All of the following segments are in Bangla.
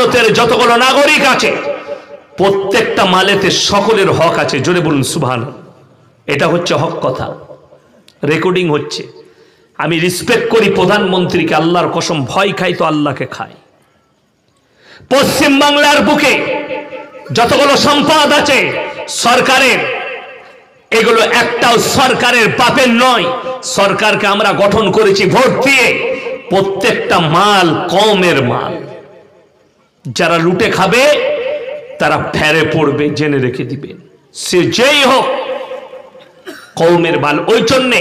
ভারতের যতগুলো নাগরিক আছে প্রত্যেকটা মালেতে সকলের হক আছে। জোরে বলুন সুবহানাল্লাহ। এটা হচ্ছে হক কথা, রেকর্ডিং হচ্ছে। আমি রেসপেক্ট করি প্রধানমন্ত্রীকে, আল্লাহর কসম ভয় খাই তো আল্লাহকে খাই। পশ্চিম বাংলার বুকে যতগুলো সম্পদ আছে সরকারের, এগুলো একটাও সরকারের বাপের নয়। সরকারকে আমরা গঠন করেছি ভোট দিয়ে। প্রত্যেকটা মাল কওমের মাল। যারা লুটে খাবে তারা ফেরে পড়বে, জেনে রেখে দিবেন, সে যেই হোক, কওমের মাল। ওই জন্যে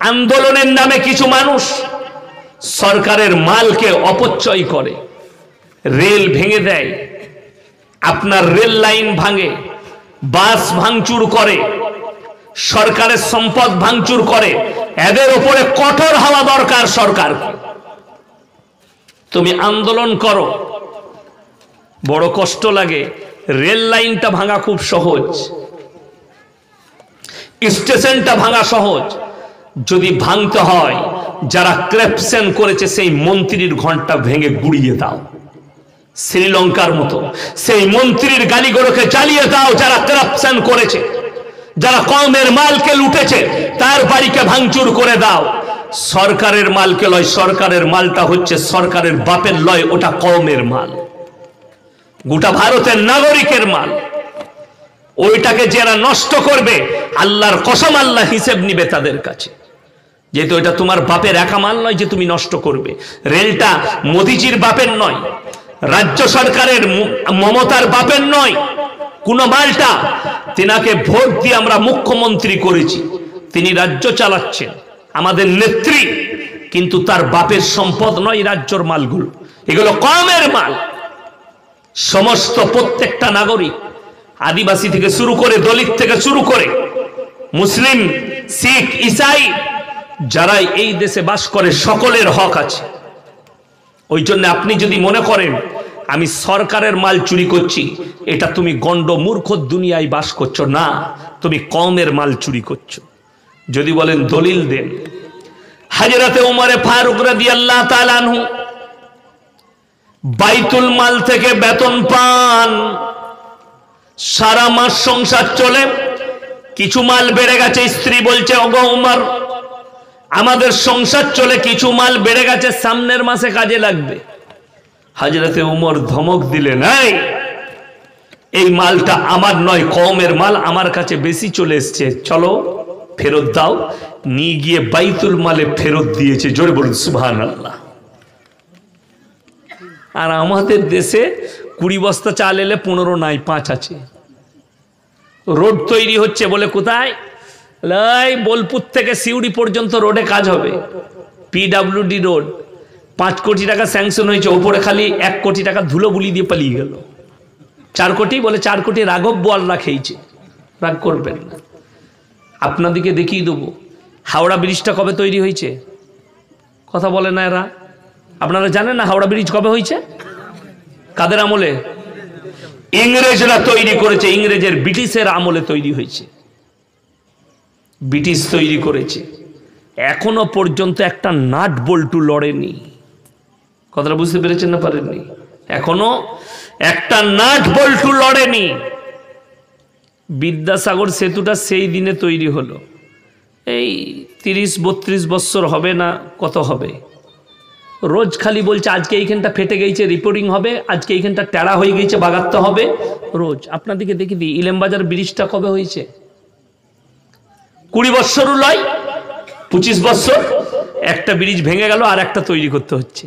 আন্দোলনের নামে কিছু মানুষ সরকারের মালকে অপচয় করে, রেল ভেঙে দেয়, আপনার রেল লাইন ভাঙে, বাস ভাঙচুর করে, সরকারের সম্পদ ভাঙচুর করে। এদের উপরে কঠোর হওয়া দরকার সরকার। তুমি আন্দোলন করো, বড় কষ্ট লাগে। রেল লাইনটা ভাঙা খুব সহজ, স্টেশনটা ভাঙা সহজ। যদি ভাঙতে হয়, যারা ক্রাপশন করেছে সেই মন্ত্রীর ঘন্টা ভেঙে গুড়িয়ে দাও, শ্রীলঙ্কার মতো সেই মন্ত্রীর গালিগুলোকে জ্বালিয়ে দাও। যারা ক্রাপশন করেছে, যারা কওমের মালকে লুটেছে, তার বাড়িকে ভাঙচুর করে দাও। সরকারের মালকে লয়, সরকারের মালটা হচ্ছে সরকারের বাপের লয়, ওটা কওমের মাল, গোটা ভারতের নাগরিকের মাল। ওইটাকে যারা নষ্ট করবে, আল্লাহর কসম আল্লাহ হিসেব নিবে তাদের কাছে, যেহেতু এটা তোমার বাপের একা মাল নয় যে তুমি নষ্ট করবে। রেলটা মোদিজির বাপের নয়, রাজ্য সরকারের মমতার বাপের নয় কোন মালটা। তিনাকে ভোট দিয়ে আমরা মুখ্যমন্ত্রী করেছি, তিনি রাজ্য চালাচ্ছেন, আমাদের নেত্রী, কিন্তু তার বাপের সম্পদ নয় রাজ্যর মালগুলো, এগুলো কওমের মাল। সমস্ত প্রত্যেকটা নাগরিক, আদিবাসী থেকে শুরু করে, দলিত থেকে শুরু করে, মুসলিম, শিখ, ইসাই, যারা এই দেশে বাস করে সকলের হক আছে। ওই জন্য আপনি যদি মনে করেন আমি সরকারের মাল চুরি করছি, এটা তুমি গন্ড মূর্খ দুনিয়ায় বাস করছো না, তুমি কওমের মাল চুরি করছো। যদি বলেন দলিল দেন। হযরতে ওমর ফারুক রাদিয়াল্লাহু তাআলা আনহু বাইতুল মাল থেকে বেতন পান, সারা মাস সংসার চলে, কিছু মাল বেড়ে গেছে, স্ত্রী বলছে ওগো ওমর আমাদের সংসার চলে, কিছু মাল বেড়ে গেছে, সামনের মাসে কাজে লাগবে। হযরতে ওমর ধমক দিলেন, এই মালটা আমার নয়, কওমের মাল, আমার কাছে বেশি চলে এসছে, চলো ফেরত দাও। নিয়ে গিয়ে বাইতুল মালে ফেরত দিয়েছে। জোরে বলুন সুবহানাল্লাহ। আর আমাদের দেশে 20 বস্তা চাল এলে 15 নাই, 5 আছে। রোড তৈরি হচ্ছে বলে কোথায়? বোলপুর থেকে সিউড়ি পর্যন্ত রোডে কাজ হবে, পিডব্লিউডি রোড। 5 কোটি টাকা স্যাংশন হয়েছে, ওপরে খালি 1 কোটি টাকা ধুলো বুলি দিয়ে পালিয়ে গেল। 4 কোটি বলে, 4 কোটি রাঘব বোয়ালরা খেয়েছে, রাগ করবেন না। আপনাদেরকে দেখিয়ে দেবো হাওড়া ব্রিজটা কবে তৈরি হয়েছে, কথা বলে না এরা। আপনারা জানেন না হাওড়া ব্রিজ কবে হয়েছে? কাদের আমলে? ইংরেজরা তৈরি করেছে, ইংরেজের ব্রিটিশের আমলে তৈরি হয়েছে, ব্রিটিশ তৈরি করেছে। এখনো পর্যন্ত একটা নাট বল্টু লড়েনি। কথাটা বুঝতে পেরেছেন না পারেননি? এখনো একটা নাট বল্টু লড়েনি। বিদ্যাসাগর সেতুটা সেই দিনে তৈরি হলো, এই 30-32 বছর হবে না, কত হবে। রোজ খালি বলছে আজকে এইখানটা ফেটে গেছে, রিপোর্টিং হবে, আজকে এইখানটা টেরা হয়ে গেছে, বাগাতে হবে। রোজ আপনাদেরকে দেখি দিই, ইলেমবাজার ব্রিজটা কবে হয়েছে? 20 বছরও নয়, 25 বছর। একটা ব্রিজ ভেঙে গেল, আর একটা তৈরি করতে হচ্ছে,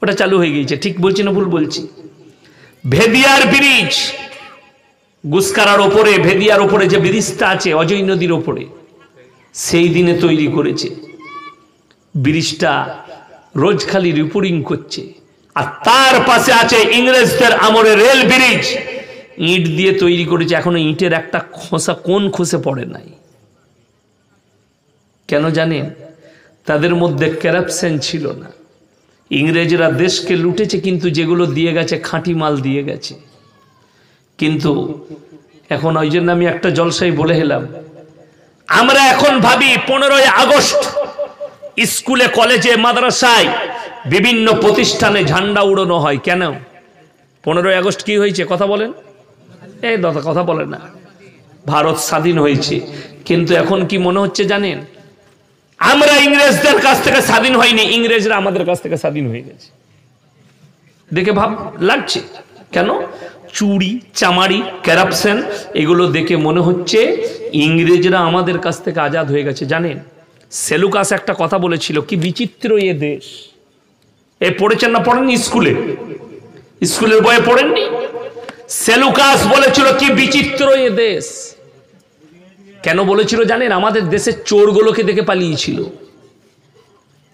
ওটা চালু হয়ে গেছে। ঠিক বলছি না ভুল বলছি? ভেদিয়ার ব্রিজ, গুসকারার ওপরে, ভেদিয়ার ওপরে যে ব্রিজটা আছে অজয় নদীর ওপরে, সেই দিনে তৈরি করেছে। ব্রিজটা রোজ খালি রিপোর্টিং করছে। আর তার পাশে আছে ইংরেজদের আমলে রেল ব্রিজ, ইট দিয়ে তৈরি করেছে, এখনো ইটের একটা খোসা কোন খসে পড়ে নাই। কেন জানেন? তাদের মধ্যে কারাপশন ছিল না। ইংরেজরা দেশকে লুটেছে, কিন্তু যেগুলো দিয়ে গেছে খাঁটি মাল দিয়ে গেছে। কিন্তু এখন ওই জন্য আমি একটা জলসায় বলে এলাম, আমরা এখন ভাবি 15ই আগস্ট স্কুলে, কলেজে, মাদ্রাসায়, বিভিন্ন প্রতিষ্ঠানে ঝান্ডা উড়ানো হয়। কেন? 15ই আগস্ট কি হয়েছে কথা বলেন? এই দাদা কথা বলেন না। ভারত স্বাধীন হয়েছে, কিন্তু এখন কি মনে হচ্ছে জানেন? আমরা ইংরেজদের কাছ থেকে স্বাধীন হয়নি, ইংরেজরা আমাদের কাছ থেকে স্বাধীন হয়ে গেছে। দেখে ভাব লাগছে কেন? চুরি চামারি কারাপশন এগুলো দেখে মনে হচ্ছে ইংরেজরা আমাদের কাছ থেকে আজাদ হয়ে গেছে। জানেন সেলুকাস একটা কথা বলেছিল, কি বিচিত্র এ দেশ। এ পড়েছেন না পড়েননি? স্কুলের বইয়ে পড়েননি? সেলুকাস বলেছিল কি বিচিত্র এ দেশ। কেন বলেছিল জানেন? আমাদের দেশের চোরগুলোকে দেখে পালিয়েছিল।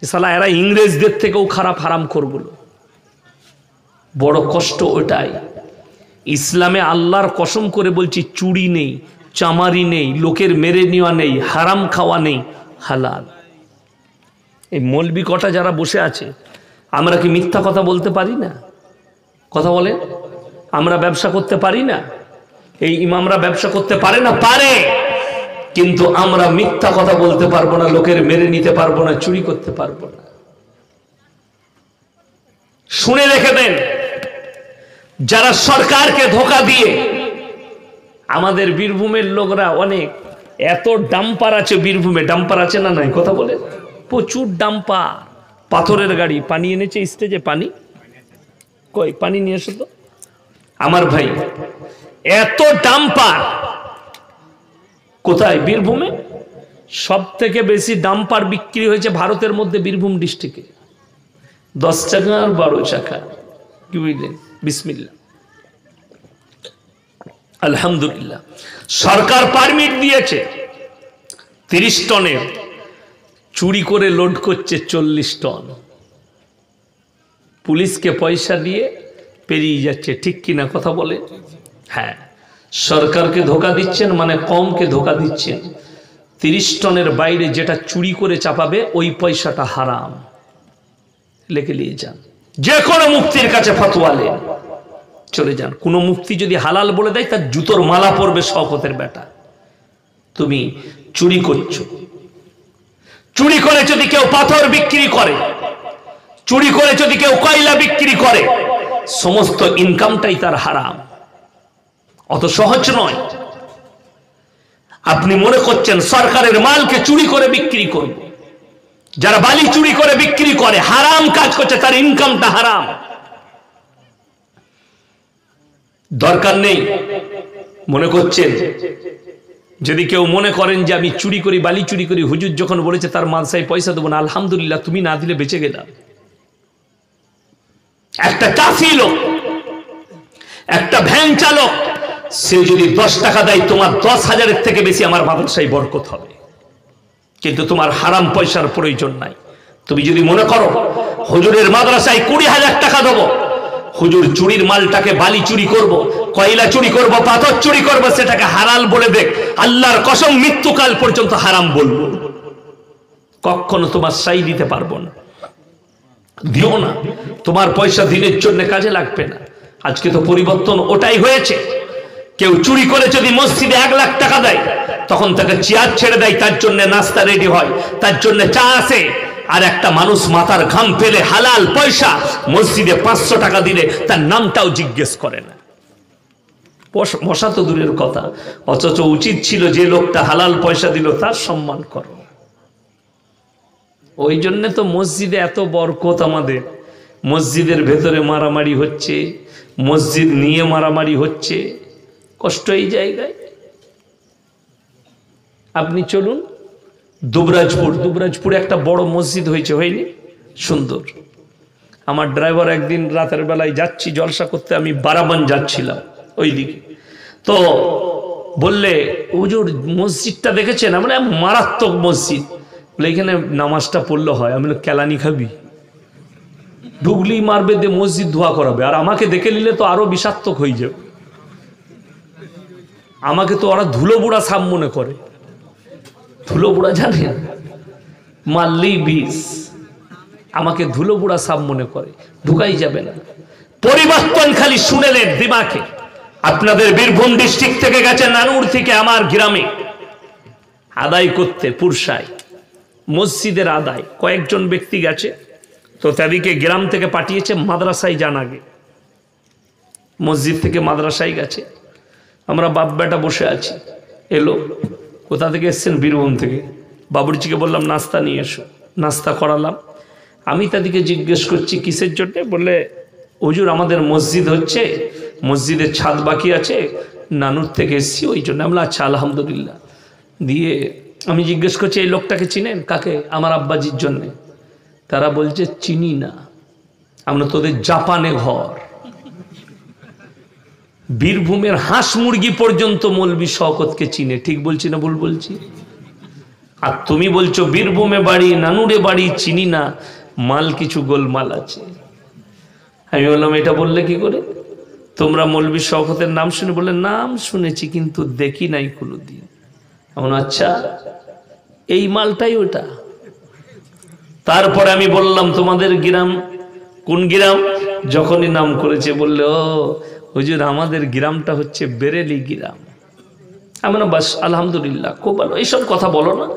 শালা এরা ইংরেজদের থেকেও খারাপ হারামখোরগুলো। বড় কষ্ট ওটাই। ইসলামে আল্লাহর কসম করে বলছি, চুরি নেই, চামারি নেই, লোকের মেরে নেওয়া নেই, হারাম খাওয়া নেই, হালাল। এই মৌলবি কটা যারা বসে আছে, আমরা কি মিথ্যা কথা বলতে পারি না? কথা বলে আমরা ব্যবসা করতে পারি না? এই ইমামরা ব্যবসা করতে পারে না? পারে, কিন্তু আমরা মিথ্যা কথা বলতে পারবো না, লোকের মেরে নিতে পারবো না, চুরি করতে পারবো না। শুনে রেখে দেন, যারা সরকারকে ধোঁকা দিয়ে আমাদের বীরভূমের লোকরা অনেক, এত ডাম্পার আছে বীরভূমে, ডাম্পার আছে না নাই কথা বলে? প্রচুর ডাম্পার, পাথরের গাড়ি। পানি এনেছে স্টেজে, পানি কই? পানি নিয়ে এসো তো আমার ভাই। এত ডাম্পার কোথায়? বীরভূমে। সব থেকে বেশি ডাম্পার বিক্রি হয়েছে ভারতের মধ্যে বীরভূম ডিস্ট্রিক্টে। 10 চাকা আর 12 চাকা। কি বুঝলেন? বিসমিল্লাহ, আলহামদুলিল্লাহ। সরকার পারমিট দিয়েছে 30 টনের, চুরি করে লোড করছে 40 টন। পুলিশকে পয়সা দিয়ে পেরিয়ে যাচ্ছে, ঠিক কিনা কথা বলে? হ্যাঁ, সরকারকে ধোকা দিচ্ছেন মানে কমকে ধোকা দিচ্ছেন। 30 টনের বাইরে যেটা চুরি করে চাপাবে ওই পয়সাটা হারাম। লেখে নিয়ে যান, যে কোনো মুফতির কাছে ফতোয়া নেন, চলে যান। কোন মুফতি যদি হালাল বলে দেয়, তার জুতোর মালা পরবে শওকতের বেটা। তুমি চুরি করছো। চুরি করে যদি কেউ পাথর বিক্রি করে, চুরি করে যদি কেউ কয়লা বিক্রি করে, সমস্ত ইনকামটাই তার হারাম। অত সহজ নয়। আপনি মনে করছেন সরকারের মালকে চুরি করে বিক্রি করব? যারা বালি চুরি করে বিক্রি করে, হারাম কাজ করছে, তার ইনকামটা হারাম। দরকার নেই। মনে করছেন যদি কেউ মনে করেন যে আমি চুরি করি, বালি চুরি করি, হুজুর যখন বলেছে তার মাদ্রাসায় পয়সা দেবো না, আলহামদুলিল্লাহ, তুমি না দিলে বেঁচে গেলাম। একটা কাফি লোক, একটা ভ্যান চালক, সে যদি 10 টাকা দেয়, তোমার 10,000-এর থেকে বেশি আমার মাদ্রাসায় বরকত হবে। কিন্তু তোমার হারাম পয়সার প্রয়োজন নাই। তুমি যদি মনে করো হুজুরের মাদ্রাসায় 20,000 টাকা দেবো, হুজুর চুরির মালটাকে বালি চুরি করব, কয়লা চুরি করব, পাথর চুরি করব, সেটাকে হালাল বলে দেখ, আল্লাহর কসম মৃত্যুকাল পর্যন্ত হারাম বলবো। কখনো তোমার সাই দিতে পারবো না, দিও না। তোমার পয়সা দিনের জন্য কাজে লাগবে না। আজকে তো পরিবর্তন ওটাই হয়েছে। কেউ চুরি করে যদি মসজিদে 1 লাখ টাকা দেয়, তখন তাকে চেয়ার ছেড়ে দেয়, তার জন্য নাস্তা রেডি হয়, তার জন্য চা আসে। আর একটা মানুষ মাথার ঘাম ফেলে হালাল পয়সা মসজিদে 500 টাকা দিলে তার নামটাও জিজ্ঞেস করে না। মশা তো দূরের কথা, অথচ উচিত ছিল যে লোকটা হালাল পয়সা দিল তার সম্মান করো। ওই জন্য তো মসজিদে এত বরকত। আমাদের মসজিদের ভেতরে মারামারি হচ্ছে, মসজিদ নিয়ে মারামারি হচ্ছে, কষ্ট এই জায়গায়। আপনি চলুন দুবরাজপুরে একটা বড় মসজিদ হয়েছে, হয়নি? সুন্দর। আমার ড্রাইভার একদিন রাতের বেলায় যাচ্ছি জলসা করতে, আমি বারাবান যাচ্ছিলাম ওই দিকে, তো বললে হুজুর মসজিদটা দেখেছেন? আমরা মারাত্মক মসজিদ, বলে এখানে নামাজটা পড়লে হয়। আমি কেলানি খাবি? ঢুকলি মারবে, দিয়ে মসজিদ ধোয়া করাবে, আর আমাকে দেখে নিলে তো আরো বিষাক্তক হয়ে যাবে। আমাকে তো ওরা ধুলো বুড়া সাপ মনে করে। ধুলো বুড়া জানেন? মারলেই বিষ। আমাকে ধুলো বুড়া সাপ মনে করে, ঢুকাই যাবে না। পরিবর্তন খালি শুনেলেন দিমাকে। আপনাদের বীরভূম ডিস্ট্রিক্ট থেকে গেছে নানুর থেকে আমার গ্রামে আদায় করতে, পুরসায় মসজিদের আদায়। কয়েকজন ব্যক্তি গেছে, তো তাদেরকে গ্রাম থেকে পাঠিয়েছে মাদ্রাসায় যান আগে। মসজিদ থেকে মাদ্রাসায় গেছে, আমরা বাপ বেটা বসে আছি। এলো, কোথা থেকে এসছেন? বীরভূম থেকে। বাবুর্চিকে বললাম নাস্তা নিয়ে এসো, নাস্তা করালাম। আমি তাদেরকে জিজ্ঞেস করছি কিসের জন্য? বললে হুজুর আমাদের মসজিদ হচ্ছে, মসজিদের ছাদ বাকি আছে, নানুর থেকে এসছি ওই জন্য। আমরা আচ্ছা আলহামদুলিল্লাহ। দিয়ে আমি জিজ্ঞেস করছি এই লোকটাকে চিনেন? কাকে? আমার আব্বাজির জন্যে। তারা বলছে চিনি না, আমরা তোদের জাপানে ঘর। বীরভূমের হাঁস মুরগি পর্যন্ত মৌলবি শওকতকে চিনে। ঠিক বলছি না ভুল বলছি? আর তুমি বলছো বীরভূমে বাড়ি, নানুরে বাড়ি, চিনি না। মাল কিছু গোলমাল আছে। আমি বললাম এটা বললে কি করে? তোমরা মৌলবি শওকতের নাম শুনে? বললে নাম শুনেছি কিন্তু দেখি নাই কোনোদিন। এমন আচ্ছা এই মালটাই ওটা। তারপরে আমি বললাম তোমাদের গ্রাম কোন গ্রাম? যখনই নাম করেছে বললে ও হুজুর আমাদের গ্রামটা হচ্ছে বেরেলি গ্রাম। আমি না বাস আলহামদুলিল্লাহ, খুব ভালো। এইসব কথা বলো না,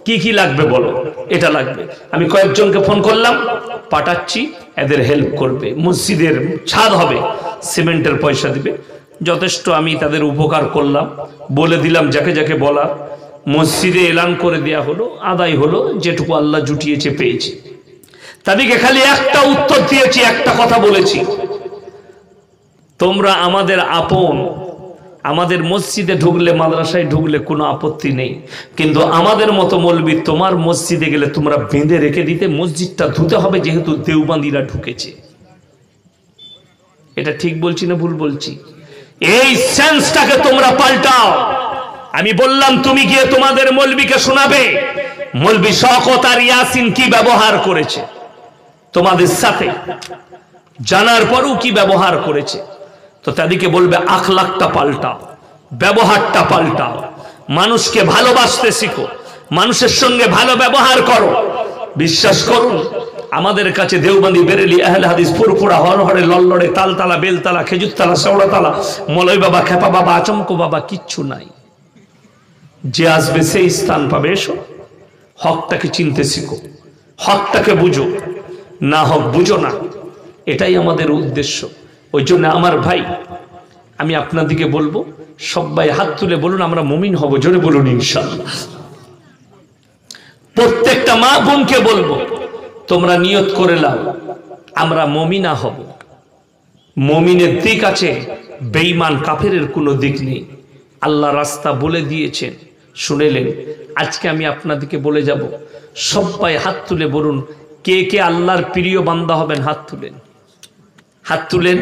কি কি লাগবে বলো, এটা লাগবে। আমি কয়েকজনকে ফোন করলাম, পাঠাচ্ছি, এদের হেল্প করবে। মসজিদের ছাদ হবে, সিমেন্টের পয়সা দিবে, যথেষ্ট। আমি তাদের উপকার করলাম, বলে দিলাম যাকে যাকে বলা। মসজিদে এলান করে দেয়া হলো, আদায় হলো, যেটুকু আল্লাহ জুটিয়েছে পেয়েছি। তাদেরকে খালি একটা উত্তর দিয়েছি, একটা কথা বলেছি, তোমরা আমাদের আপন, আমাদের মসজিদে ঢুকলে, মাদ্রাসায় ঢুকলে কোনো আপত্তি নেই, কিন্তু আমাদের মতো মৌলবি তোমার মসজিদে গেলে তোমরা বেঁধে রেখে দিতে, মসজিদটা ধুতে হবে যেহেতু দেওবন্দিরা ঢুকেছে। এটা ঠিক বলছি না ভুল বলছি? এই সেন্সটাকে তোমরা পাল্টাও। আমি বললাম তুমি গিয়ে তোমাদের মৌলবিকে শোনাবে মৌলবি শওকত আর ইয়াসিন কি ব্যবহার করেছে তোমাদের সাথে, জানার পরও কি ব্যবহার করেছে। তো তাদেরকে বলবে আখলাকটা পাল্টাও, ব্যবহারটা পাল্টাও, মানুষকে ভালোবাসতে শিখো, মানুষের সঙ্গে ভালো ব্যবহার করো। বিশ্বাস করুন আমাদের কাছে দেওবন্দি, বেরেলি, আহলে হাদিস, ফুরফুরা, হরহরে, লল্লড়ে, তালতালা, বেলতালা, খেজুরতলা, শেওড়াতলা, মলয় বাবা, খেপা বাবা, আচমকো বাবা কিচ্ছু নাই। যে আসবে সেই স্থান পাবে। এসো, হকটাকে চিনতে শিখো, হকটাকে বুঝো, না হক বুঝো না। এটাই আমাদের উদ্দেশ্য। ওই জন্য আমার ভাই, আমি আপনাদেরকে বলবো সবাই হাত তুলে বলুন আমরা মুমিন হব। জোরে বলুন ইনশাআল্লাহ। প্রত্যেকটা মা বোনকে বলবো তোমরা নিয়ত করে নাও আমরা মুমিনা হব। মুমিনের দিক আছে, বেঈমান কাফেরের কোনো দিক নেই। আল্লাহ রাস্তা বলে দিয়েছেন, শুনেলেন। আজকে আমি আপনাদেরকে বলে যাব, সবাই হাত তুলে বলুন কে কে আল্লাহর প্রিয় বান্দা হবেন? হাত তুলেন, হাত তুলেন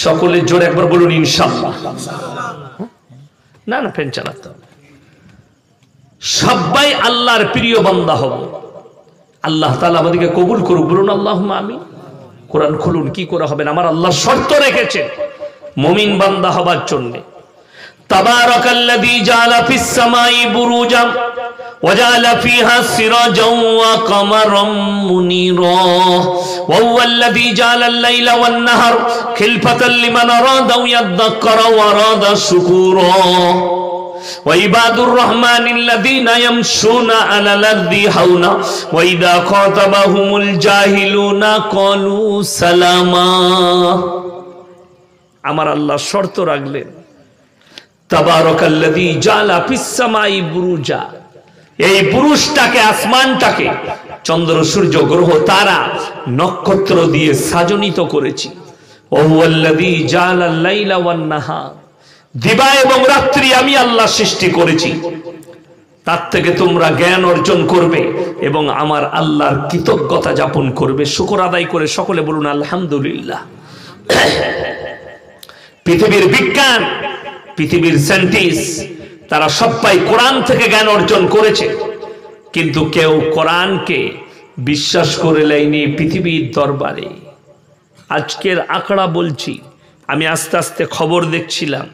সকলে জোরে একবার বলুন ইনশাআল্লাহ। না না ফ্যান চালাতে হবে। সবাই আল্লাহর প্রিয় বান্দা হব। আল্লাহ তাআলা আমাদেরকে কবুল করুক, বলুন আল্লাহুম্মা আমিন। কোরআন খুলুন, কি করে হবেন? আমার আল্লাহ শর্ত রেখেছেন মুমিন বান্দা হবার জন্য। তাবারাকাল্লাযী জাআলা ফিস সামাই বুরুজাম ওয়া জাআলা ফিহা সিরাজাও ওয়া কামারাম মুনীরা ওয়া হুয়াল্লাযী জাআলাল লাইলা ওয়ান নাহার খিলফাতাল লিমান আরাদা ইয়াযাক্কারা ওয়া আরাদা শুকুরা ওয়া ইবাদুর রহমানিল্লাযীনা ইয়ামশুনা আলাল আরদি হাওনা ওয়া ইযা খাতাবাহুমুল জাহিলুনা ক্বালু সালামা। আমার আল্লাহ শর্ত রাখলেন, তাবারাকাল্লাযী জাআলা ফিস সামাই বুরুজা, এই বুরুজটাকে, আসমানটাকে চন্দ্র, সূর্য, গ্রহ, তারা, নক্ষত্র দিয়ে সাজনিত করেছি। ওয়া হুয়াল্লাযী জাআলাল লাইলা ওয়ান নাহার, দিবা এবং রাত্রি আমি আল্লাহ সৃষ্টি করেছি। তার থেকে তোমরা জ্ঞান অর্জন করবে এবং আমার আল্লাহর কৃতজ্ঞতা যাপন করবে, শুকর আদায় করে সকলে বলুন আলহামদুলিল্লাহ। পৃথিবীর বিজ্ঞান, পৃথিবীর সায়েন্টিস্ট, তারা সবাই কোরআন থেকে জ্ঞান অর্জন করেছে, কিন্তু কেউ কোরআনকে বিশ্বাস করে নেয়নি পৃথিবীর দরবারে। আজকের আঁকড়া বলছি, আমি আস্তে আস্তে খবর দেখছিলাম,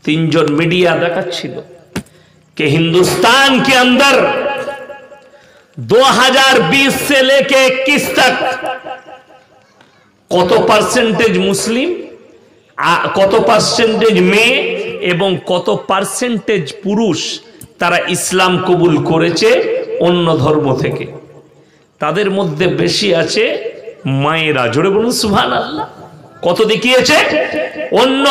3 জন मीडिया দেখাচ্ছিল कि हिंदुस्तान के अंदर 2020 से लेके 21 तक কত পার্সেন্টেজ মুসলিম, কত পার্সেন্টেজ মেয়ে এবং কত পার্সেন্টেজ পুরুষ তারা ইসলাম কবুল করেছে অন্য ধর্ম থেকে। তাদের মধ্যে বেশি আছে মায়েরা। জোরে বলুন সুবহানাল্লাহ। কত দেখিয়েছে? অন্য